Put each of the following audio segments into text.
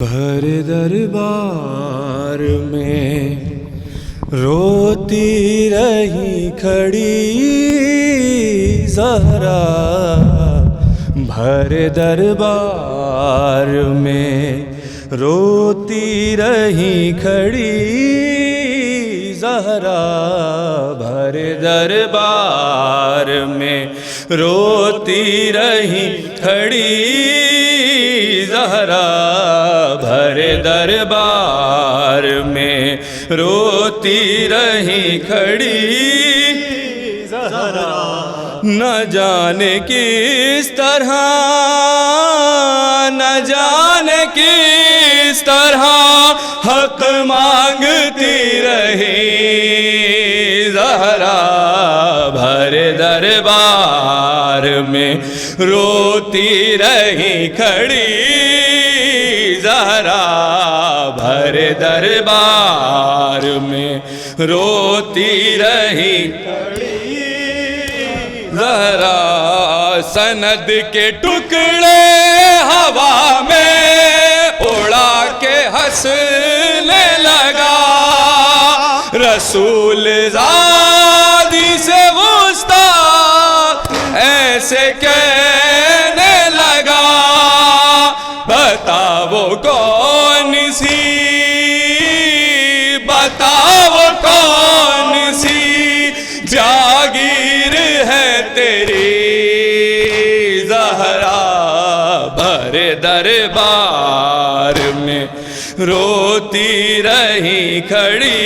بھر دربار میں روتی رہی کھڑی زہرا، بھر دربار میں روتی رہی کھڑی زہرا، بھر دربار میں روتی رہی کھڑی زہرا، بھر دربار میں روتی رہی کھڑی زہرا، نہ جانے کس طرح، نہ جانے کس طرح حق مانگتی رہی زہرا، بھر دربار میں روتی رہی کھڑی زہرا، بھر دربار میں روتی رہی کھڑی زہرا، سند کے ٹکڑے ہوا میں اڑا کے ہنسنے لگا، رسول زادی سے گستاخ ایسے کہنے لگا، بتا وہ کون سی، بتا وہ کون سی جاگیر ہے تیری زہرا، بھر دربار میں روتی رہی کھڑی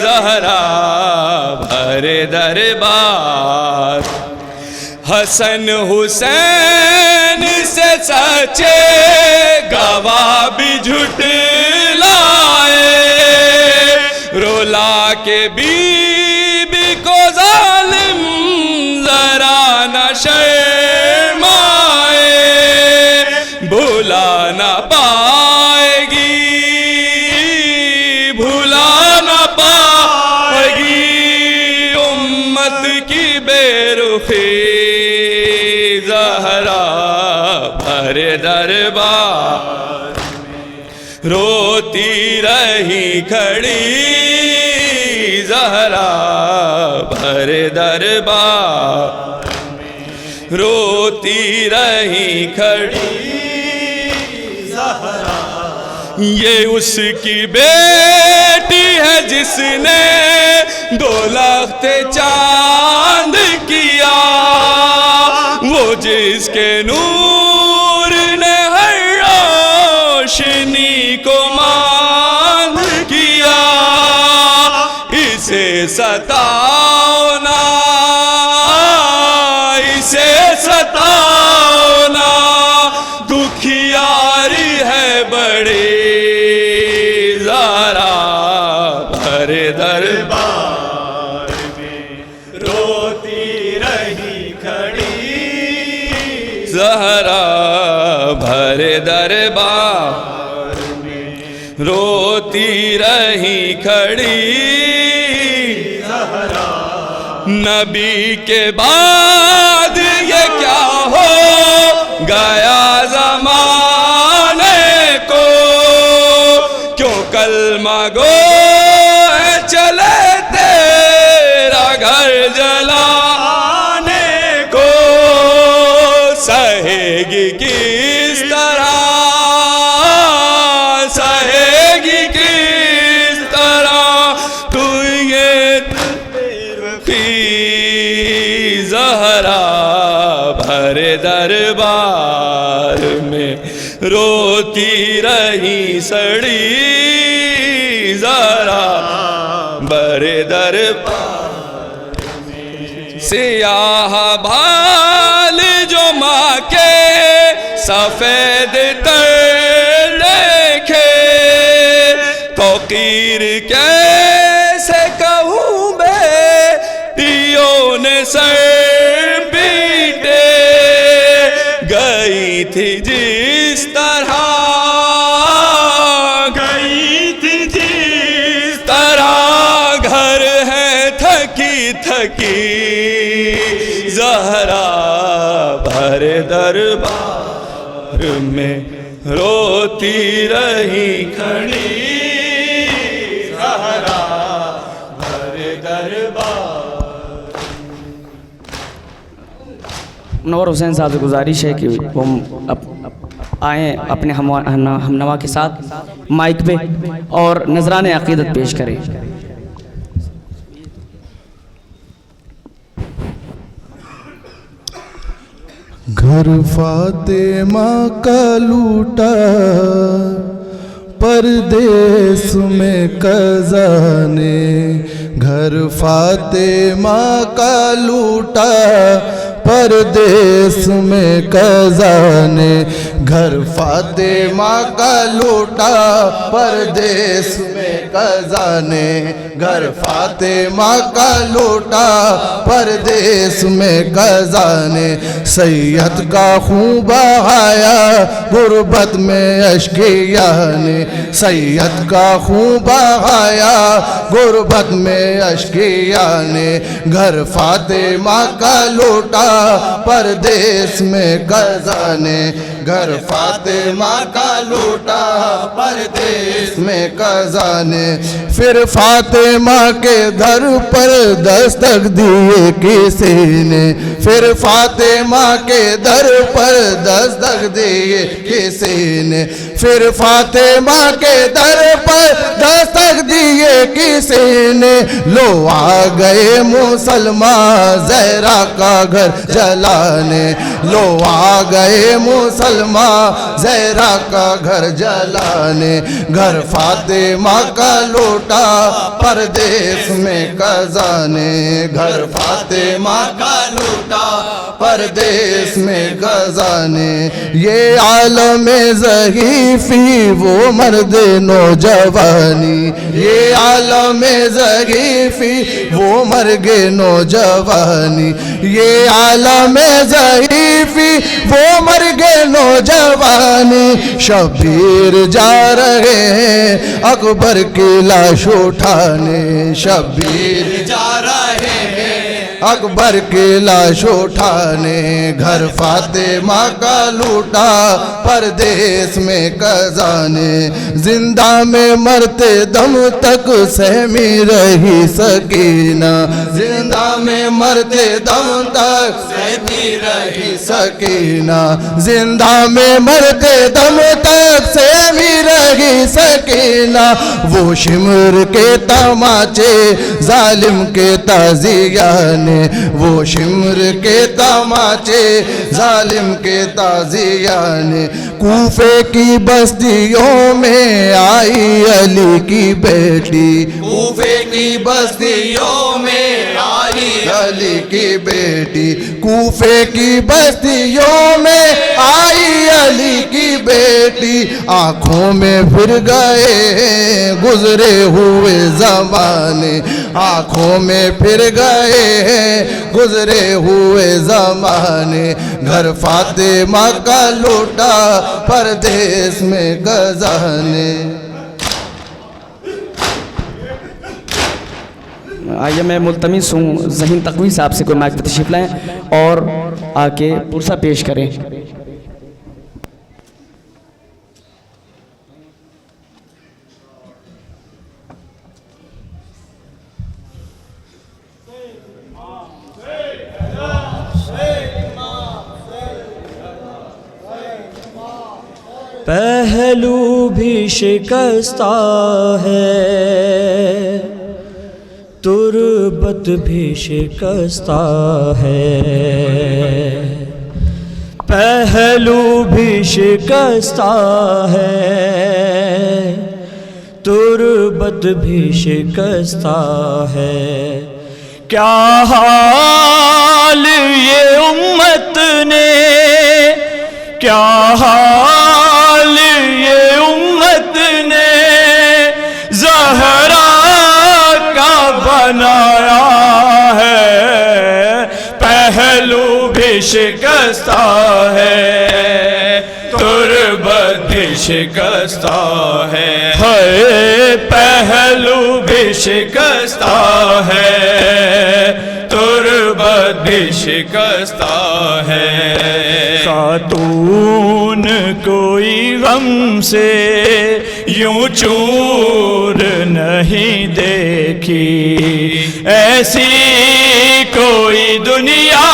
زہرا، بھر دربار، حسن حسین سے سچے گواہ بھی جھٹلائے، رولا کے بی بی کو ظالم ذرا نہ شرمائے، بھلا نہ پائے گی، بھلا نہ پائے گی امت کی بے رخی زہرا، بھر دربار میں روتی رہی کھڑی زہرا، بھر دربار میں روتی رہی کھڑی زہرا، یہ اس کی بیٹی ہے جس نے دو لخت چاند کیا، وہ جس کے نور نے ہر روشنی کو ماند کیا، اسے ستاؤ نا، اسے ستاؤ نا، دکھیاری ہے بڑی زہرا، بھر دربار میں روتی رہی کھڑی زہرا، بھر دربار میں روتی رہی کھڑی زہرا، نبی کے بعد یہ کیا ہو گیا زمانے کو، کیوں کلمہ گو چلے تیرا گھر جلانے کو، سہے گی کس طرح، سہے گی کس طرح تو یہ فی زہرا، بھر دربار میں روتی رہی سڑی زہرا، بھر دربار میں سیاہ بال جو ماں کے سفید تر دیکھے، توقیر کیسے کہوں بیٹیوں نے سر پیٹے، گئی تھی جس طرح، گئی تھی جس طرح، گھر ہے تھکی تھکی زہرا، بھر دربار میں روتی رہی کھڑی زہرا بھر دربار. منور حسین صاحب سے گزارش ہے کہ وہ آئیں اپنے ہم نوا کے ساتھ مائک پہ اور نذران عقیدت پیش کریں. گھر فاطمہ کا لوٹا پردیس میں قضا نے، گھر فاطمہ کا لوٹا پردیس میں قضا نے، گھر فاطمہ کا لوٹا پردیس میں قضا نے، گھر فاطمہ کا لوٹا پردیس میں قضا نے، سید کا خون بہایا غربت میں اشقیا نے، سید کا خون بہایا غربت میں اشقیا نے، گھر فاطمہ کا لوٹا پردیس میں قضا نے، گھر فاطمہ کا لوٹا پردیس میں قضا نے، پھر فاطمہ کے در پر دستک دیے کسی نے، پھر فاطمہ کے در پر دستک دیے کسی نے، پھر فاطمہ کے در پر دستک دیے کسی نے، لو آ گئے مسلمان زہرا کا گھر جلانے، لو آ گئے مسلمان زہرا کا گھر جلانے، گھر فاطمہ کا لوٹا پردیس میں قضا نے، گھر فاطمہ کا لوٹا پردیس میں قضا نے، یہ عالم ضعیفی وہ مرد نوجوانی، یہ عالم ضعیفی وہ مرگ نوجوانی، یہ عالم ضعیفی وہ مرگ نوجوانی، شبیر جا رہے ہیں اکبر کی لاش اٹھانے، شبیر جا رہے ہیں اکبر کی لاش اٹھانے، گھر فاطمہ کا لوٹا پردیس میں قضا نے، زندہ میں مرتے دم تک سہمی رہی سکینہ، زندہ میں مرتے دم تک سہمی رہی سکینہ، زندہ میں مرتے دم تک سہمی رہی سکینہ، وہ شمر کے تماچے ظالم کے تازیہ نے، وہ شمر کے تماچے ظالم کے تازیہ نے، کوفے کی بستیوں میں آئی علی کی بیٹی، کوفے کی بستیوں میں آئی علی کی بیٹی، کوفے کی بستیوں میں آئی علی کی بیٹی، آنکھوں میں پھر گئے گزرے ہوئے زمانے، آنکھوں میں پھر گئے گزرے ہوئے زمانے، گھر فاطمہ کا لوٹا پردیس میں قضا نے. آئیے میں ملتمس ہوں ذہین تقوی صاحب سے کوئی مائک پہ تشریف لائیں اور آ کے پرسہ پیش کریں. پہلو بھی شکستہ ہے، تربت بھی شکستہ ہے، پہلو بھی شکستہ ہے، تربت بھی شکستہ ہے، کیا حال یہ امت نے، کیا حال یہ امت نے زہرا کا بنایا ہے، پہلو بھی شکستہ ہے، تربت بھی شکستہ ہے، ہے پہلو بھی شکستہ ہے، تربت بھی شکستہ ہے۔ خاتون کوئی غم سے یوں چور نہیں دیکھی، ایسی کوئی دنیا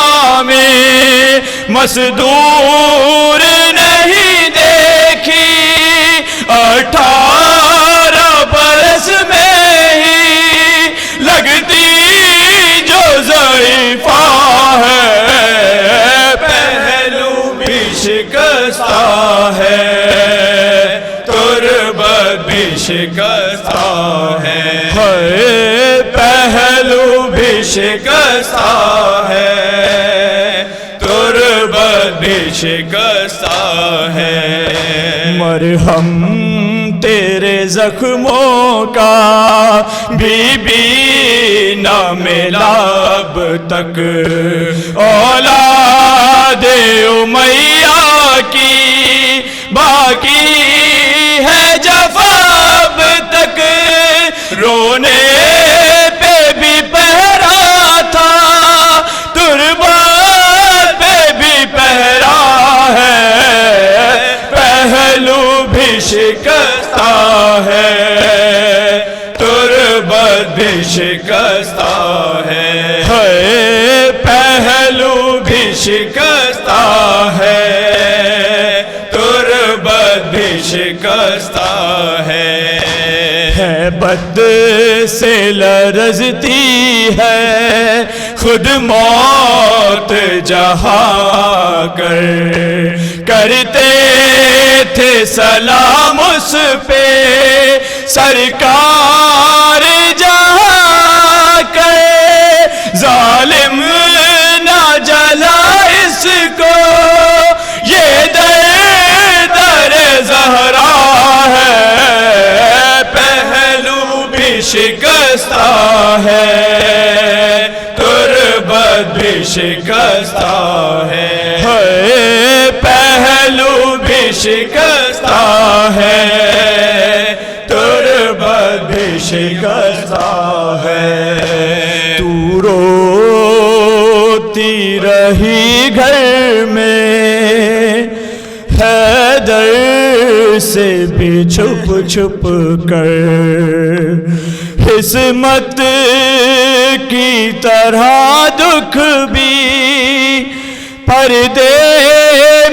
میں مصدور نہیں دیکھی، 18 برس میں ہی لگتی جو ضعیفہ ہے، پہلو بھی شکستہ ہے، تربت بھی شکستہ ہے، پہلو بھی شکستہ ہے، تربت بھی شکستہ ہے۔ مرہم تیرے زخموں کا بھی نہ ملا اب تک، اولاد امیہ کی باقی ہے جفا اب تک، رونے پہ بھی پہرا تھا، تربت پہ بھی پہرا ہے، پہلو بھی شکستہ ہے، تربت بھی شکستہ ہے، پہلو بھی شکستہ ہے، تربت بھی شکستہ ہے۔ بد سے لرزتی ہے خود موت جہاں کر، کرتے تھے سلام اس پہ سرکار جہاں کر، ظالم نہ جلا اس کو یہ در زہرا ہے، پہلو بھی شکستہ ہے، تربت بھی شکستہ ہے، پہلو بھی شکستہ ہے، تربت بھی شکستہ ہے۔ تو روتی رہی گھر میں حیدر سے بھی چھپ چھپ کر، قسمت کی طرح دکھ بھی پردے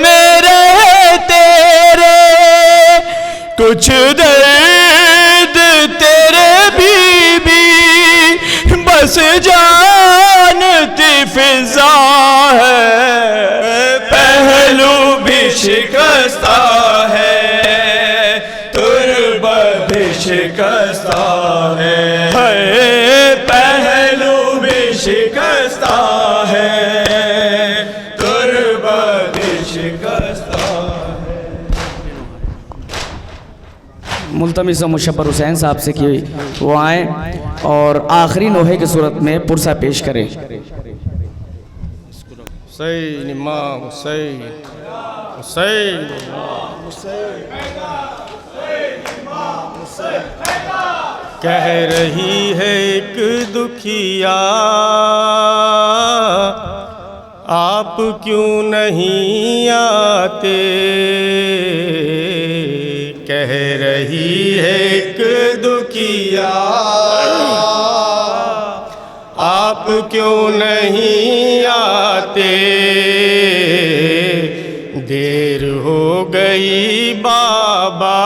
میں رہتے رے، کچھ درد تیرے بھی بس جانتی فضا ہے، پہلو بھی شکستہ ہے، تربت بھی شکستہ ہے، پہلو بھی شکستہ ہے، تربت بھی شکستہ ہے۔ ملتمس مشبر حسین صاحب سے کہ وہ آئیں اور آخری نوحے کی صورت میں پرسہ پیش کریں۔ حسین امام حسین، حسین کہہ رہی ہے ایک دکھیا آپ کیوں نہیں آتے، کہہ رہی ہے ایک دکھیا آپ کیوں نہیں آتے، دیر ہو گئی بابا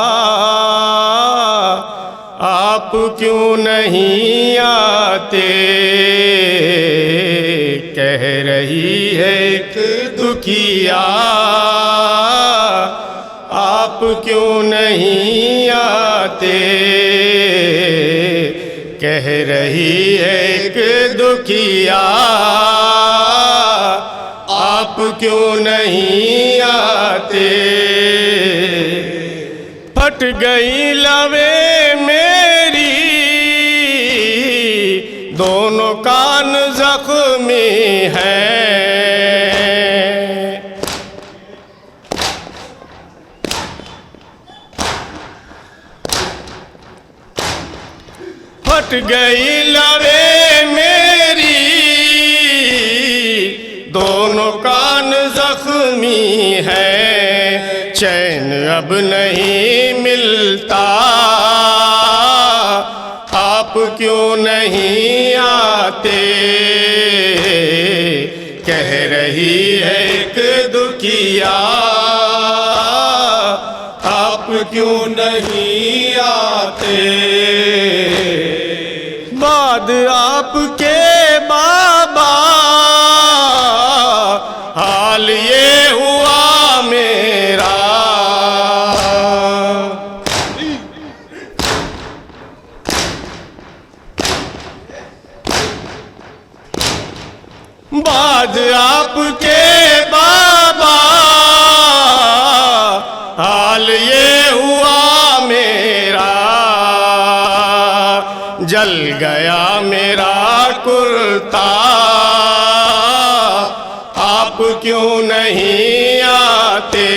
آپ کیوں نہیں آتے، کہہ رہی ہے ایک دکھیا آپ کیوں نہیں آتے، کہہ رہی ہے ایک دکھیا آپ کیوں نہیں آتے، پھٹ گئی لویں میری دونوں کان زخمی ہیں، پھٹ گئی لبیں میری دونوں کان زخمی ہیں چین اب نہیں ملتا آپ کیوں نہیں آتے کہہ رہی ہے ایک دکھیا آپ کیوں نہیں آتے بعد آپ کے بابا حال یہ ہوا میرا بعد آپ کے بابا حال یہ ہوا میرا جل گیا میرا کرتا آپ کیوں نہیں آتے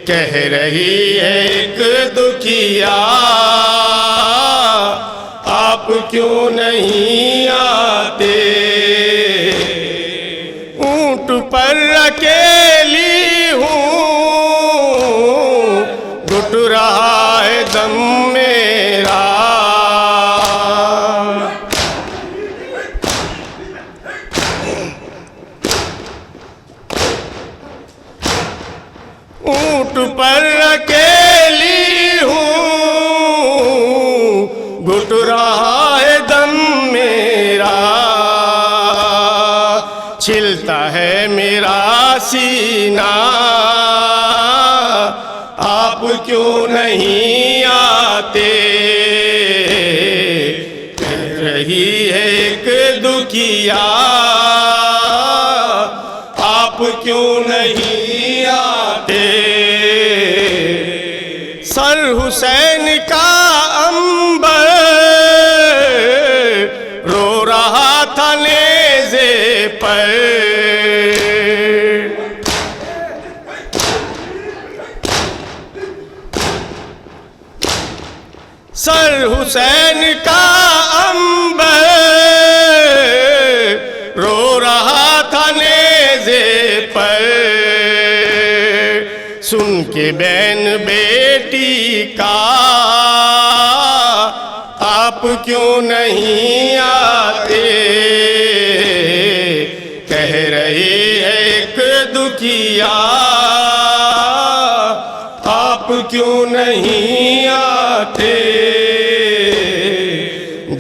کہہ رہی ہے ایک دکھیا آپ کیوں نہیں آتے اونٹ پر اکیلی ہوں گھٹ رہا ہے دم میرا اونٹ پر اکیلی ہوں گھٹ رہا ہے دم میرا چھلتا ہے میرا سینہ آپ کیوں نہیں آتے کہہ رہی ہے ایک دکھیا آپ کیوں نہیں آتے سر حسین کا عنبر رو رہا تھا نیزے پر سر حسین کا عنبر رو رہا تھا نیزے پر سن کے بین بیٹی کا آپ کیوں نہیں آتے کہہ رہی ہے ایک دکھیا آپ کیوں نہیں آتے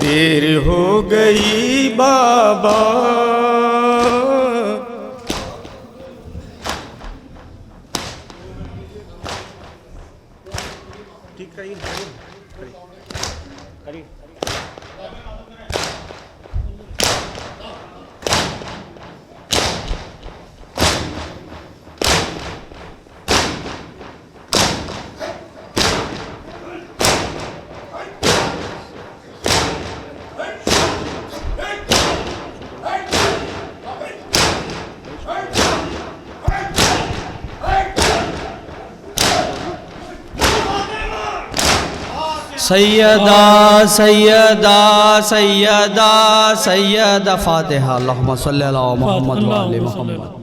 دیر ہو گئی بابا سیدہ سیدہ سیدہ سیدہ فاتحہ اللہم صلی اللہ محمد و آل محمد